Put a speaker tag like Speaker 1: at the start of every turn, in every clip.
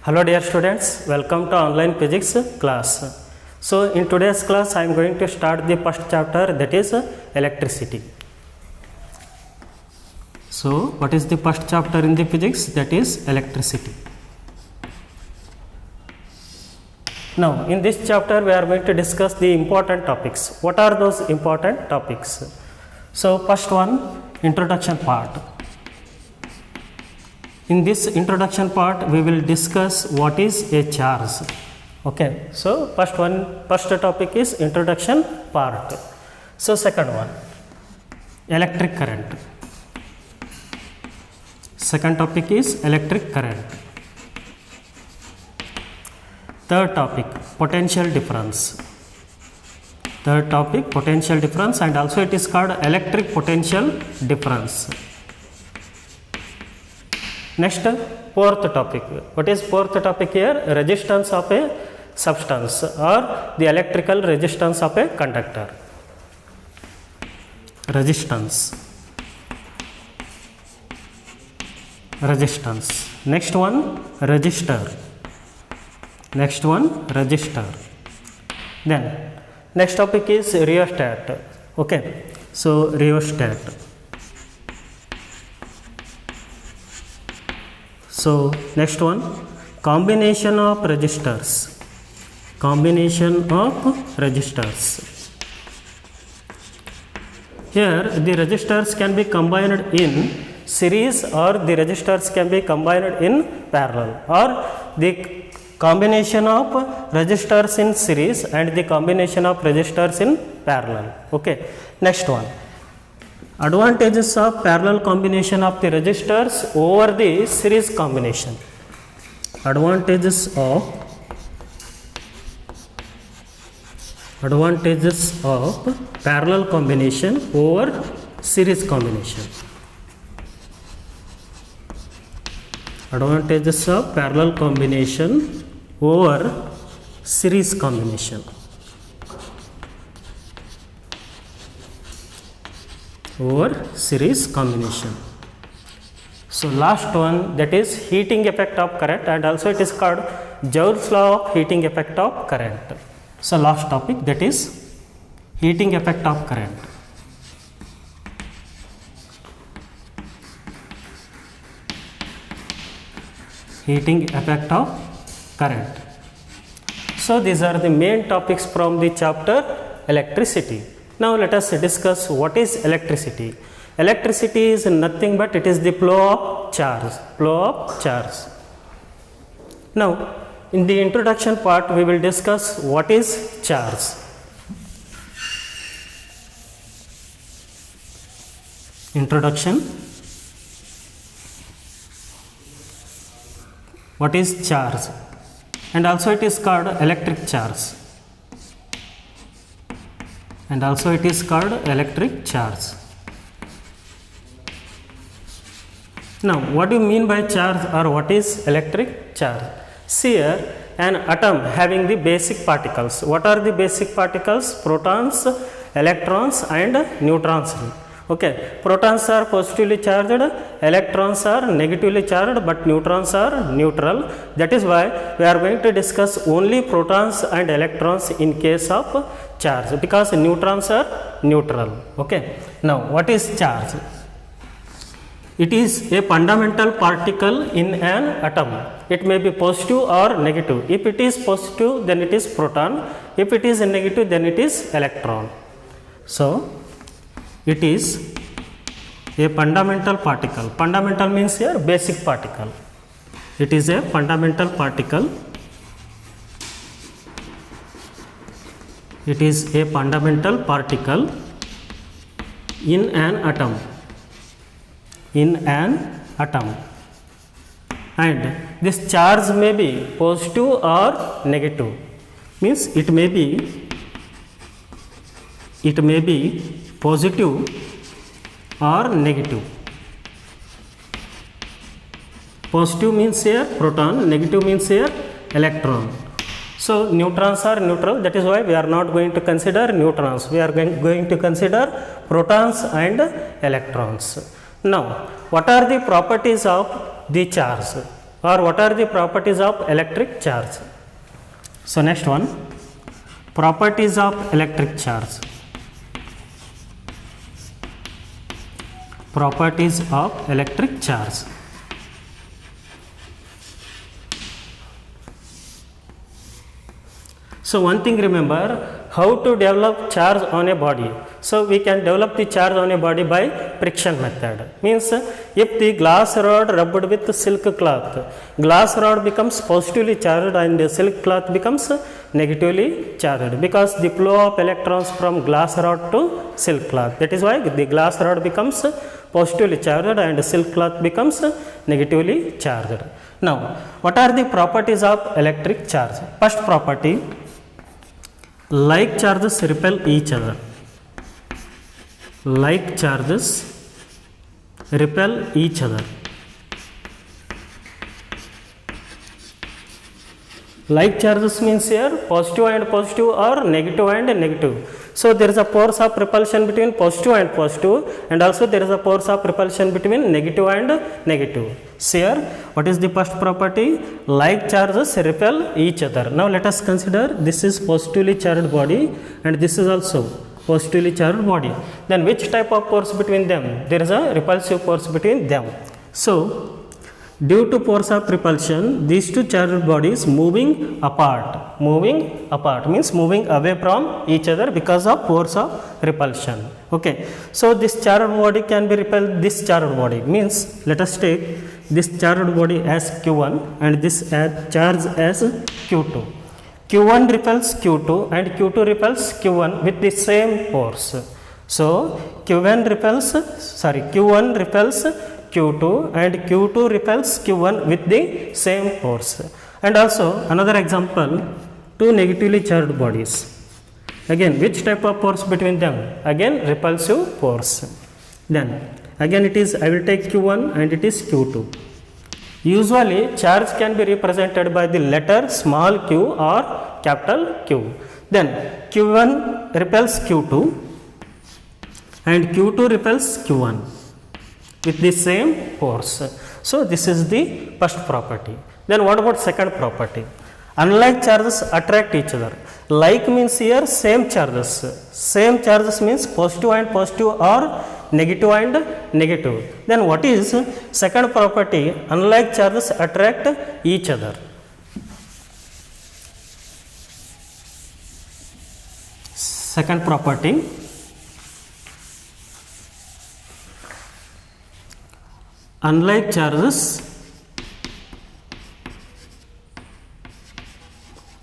Speaker 1: Hello dear students, welcome to online physics class. So in today's class I am going to start the first chapter, that is electricity. So what is the first chapter in the physics? That is electricity. Now in this chapter we are going to discuss the important topics. What are those important topics? So first one, introduction part. In this introduction part we will discuss what is a charge. Okay, so first topic is introduction part. So second one, electric current. Second topic is electric current. Third topic, potential difference. Third topic, potential difference, and also it is called electric potential difference. Next, fourth topic. What is fourth topic here? Resistance of a substance or the electrical resistance of a conductor. Resistance. Next one, resistor. Next one, resistor. Then next topic is rheostat. Okay, so rheostat. So next one, combination of resistors. Combination of resistors. Here the resistors can be combined in series or the resistors can be combined in parallel, or the combination of resistors in series and the combination of resistors in parallel. Okay. Next one, advantages of parallel combination of the resistors over the series combination. Advantages of parallel combination over series combination. Advantages of parallel combination over series combination. Over series combination. So last one, that is heating effect of current, and also it is called Joule's law of heating effect of current. So last topic, that is heating effect of current. Heating effect of current. So these are the main topics from the chapter electricity. Now let us discuss what is electricity. Electricity is nothing but it is the flow of charge. Flow of charge. Now in the introduction part we will discuss what is charge. Introduction. What is charge? And also it is called electric charge. And also it is called electric charge. Now what do you mean by charge, or what is electric charge? See here, an atom having the basic particles. What are the basic particles? Protons, electrons and neutrons. Okay, protons are positively charged, electrons are negatively charged, but neutrons are neutral. That is why we are going to discuss only protons and electrons in case of charge, because neutrons are neutral. Okay. Now what is charge? It is a fundamental particle in an atom. It may be positive or negative. If it is positive, then it is proton. If it is negative, then it is electron. So it is a fundamental particle. Fundamental means here basic particle. It is a fundamental particle. It is a fundamental particle in an atom. In an atom. And this charge may be positive or negative. Means it may be positive or negative. Positive means here proton, negative means here electron. So neutrons are neutral, that is why we are not going to consider neutrons. We are going to consider protons and electrons. Now what are the properties of the charge? or what are the properties of electric charge? So next one, properties of electric charge. Properties of electric charge. So one thing remember, how to develop charge on a body. So we can develop the charge on a body by friction method. Means if the glass rod rubbed with silk cloth, glass rod becomes positively charged and the silk cloth becomes negatively charged, because the flow of electrons from glass rod to silk cloth. That is why the glass rod becomes positively charged and silk cloth becomes negatively charged. Now, what are the properties of electric charge? First property, like charges repel each other. Like charges repel each other. Like charges means here positive and positive or negative and negative. So there is a force of repulsion between positive and positive, and also there is a force of repulsion between negative and negative. So here, what is the first property? Like charges repel each other. Now let us consider this is positively charged body and this is also positively charged body. Then which type of force between them? There is a repulsive force between them. So due to force of repulsion, these two charged bodies moving apart. Moving apart means moving away from each other because of force of repulsion. Okay. So this charged body can be repelled this charged body. Means let us take this charged body as Q1 and this charge as Q2. Q1 repels Q2 and Q2 repels Q1 with the same force. So Q1 repels Q2 and Q2 repels Q1 with the same force. And also another example, two negatively charged bodies. Again, which type of force between them? Again, repulsive force. Then again it is, I will take Q1 and it is Q2. Usually charge can be represented by the letter small q or capital Q. Then Q1 repels Q2 and Q2 repels Q1 with the same force. So this is the first property. Then what about second property? Unlike charges attract each other. Like means here same charges. Same charges means positive and positive or negative and negative. Then what is second property? Unlike charges attract each other. Second property, unlike charges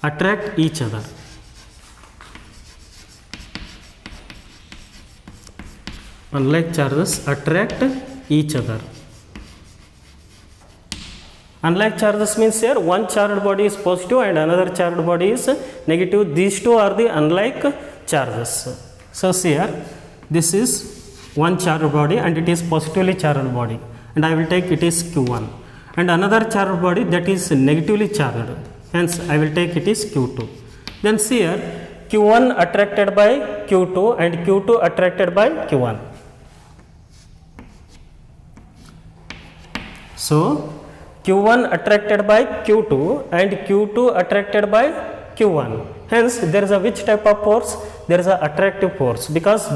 Speaker 1: attract each other. Unlike charges attract each other. Unlike charges means here one charged body is positive and another charged body is negative. These two are the unlike charges. So see here, this is one charged body and it is positively charged body, and I will take it is Q1, and another charged body that is negatively charged, hence I will take it is Q2. Then see here, Q1 attracted by Q2 and Q2 attracted by Q1. So Q1 attracted by Q2 and Q2 attracted by Q1. Hence there is a which type of force? There is a attractive force, because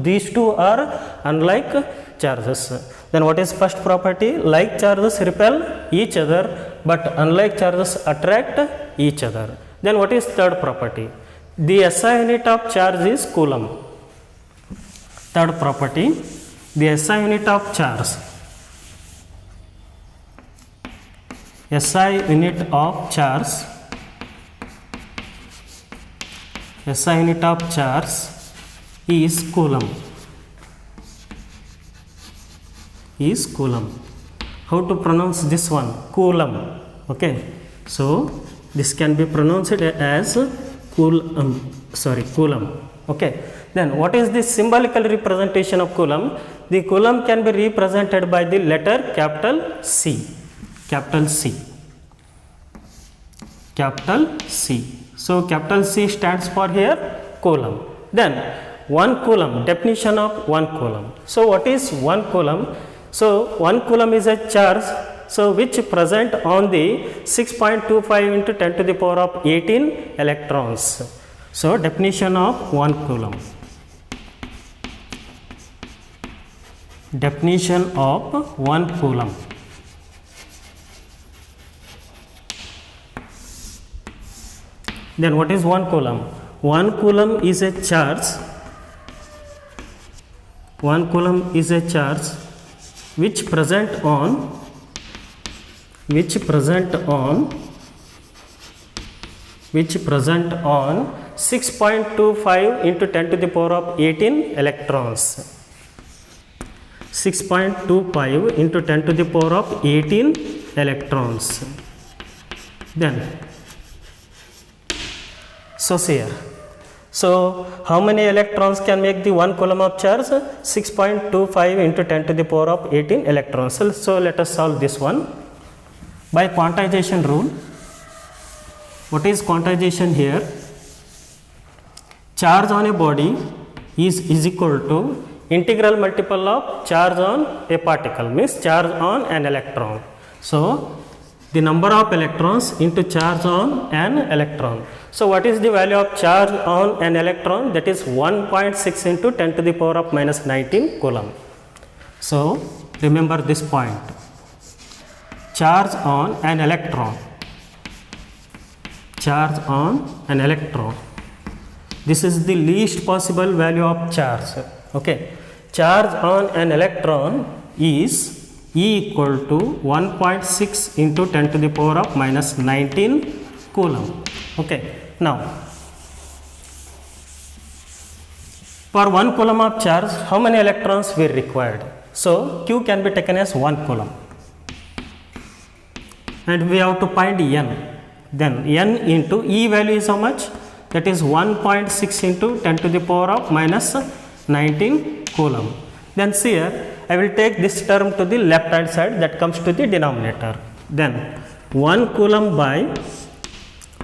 Speaker 1: these two are unlike charges. Then what is first property? Like charges repel each other, but unlike charges attract each other. Then what is third property? The SI unit of charge is coulomb. Third property, the SI unit of charge. SI unit of charge. SI unit of charge is coulomb. Is coulomb. How to pronounce this one? Coulomb. Okay. So this can be pronounced as coulomb. Coulomb. Okay. Then what is the symbolical representation of coulomb? The coulomb can be represented by the letter capital C. Capital C. Capital C. So capital C stands for here coulomb. Then 1 coulomb, definition of 1 coulomb. So what is 1 coulomb? So 1 coulomb is a charge So which present on the 6.25 into 10 to the power of 18 electrons. So definition of 1 coulomb. Definition of 1 coulomb. Then what is 1 coulomb? 1 coulomb is a charge. 1 coulomb is a charge which present on 6.25 into 10 to the power of 18 electrons. 6.25 into 10 to the power of 18 electrons. Then, so here. So, how many electrons can make the 1 coulomb of charge? 6.25 into 10 to the power of 18 electrons. So, let us solve this one. By quantization rule, what is quantization here? Charge on a body is equal to integral multiple of charge on a particle, means charge on an electron. So, the number of electrons into charge on an electron. So, what is the value of charge on an electron? That is 1.6 into 10 to the power of minus 19 coulomb. So, remember this point. Charge on an electron. Charge on an electron. This is the least possible value of charge. Okay. Charge on an electron is E equal to 1.6 into 10 to the power of minus 19 coulomb. Okay. Now, for 1 coulomb of charge, how many electrons were required? So, Q can be taken as 1 coulomb. And we have to find N. Then N into E value is how much? That is 1.6 into 10 to the power of minus 19 coulomb. Then see here, I will take this term to the left hand side, that comes to the denominator. Then 1 coulomb by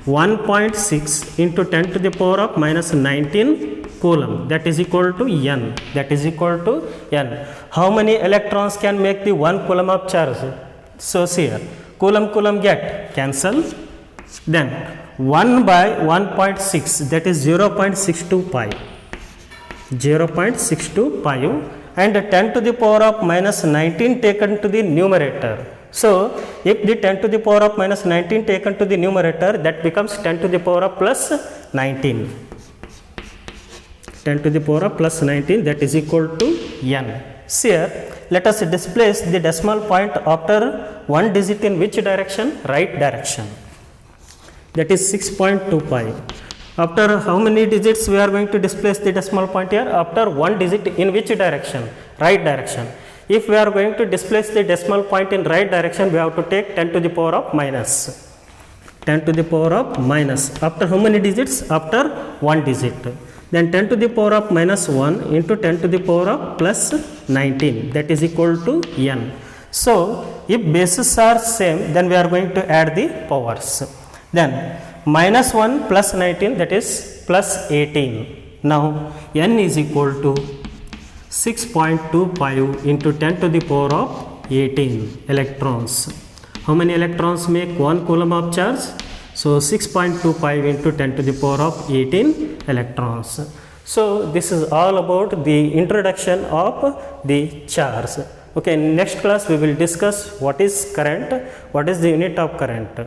Speaker 1: 1.6 into 10 to the power of minus 19 coulomb, that is equal to N. That is equal to N. How many electrons can make the 1 coulomb of charge? So see here, coulomb get cancel. Then 1 by 1.6, that is 0.625. 0.625 and 10 to the power of minus 19 taken to the numerator. So, if the 10 to the power of minus 19 taken to the numerator, that becomes 10 to the power of plus 19. 10 to the power of plus 19, that is equal to N. See here, let us displace the decimal point after one digit in which direction? Right direction. That is 6.25. After how many digits we are going to displace the decimal point here? After one digit in which direction? Right direction. If we are going to displace the decimal point in right direction, we have to take 10 to the power of minus. 10 to the power of minus. After how many digits? After one digit. Then 10 to the power of minus 1 into 10 to the power of plus 19. That is equal to N. So, if bases are same, then we are going to add the powers. Then minus 1 plus 19, that is plus 18. Now, N is equal to 6.25 into 10 to the power of 18 electrons. How many electrons make 1 coulomb of charge? So, 6.25 into 10 to the power of 18 electrons. So, this is all about the introduction of the charge. Okay, in next class we will discuss what is current, what is the unit of current.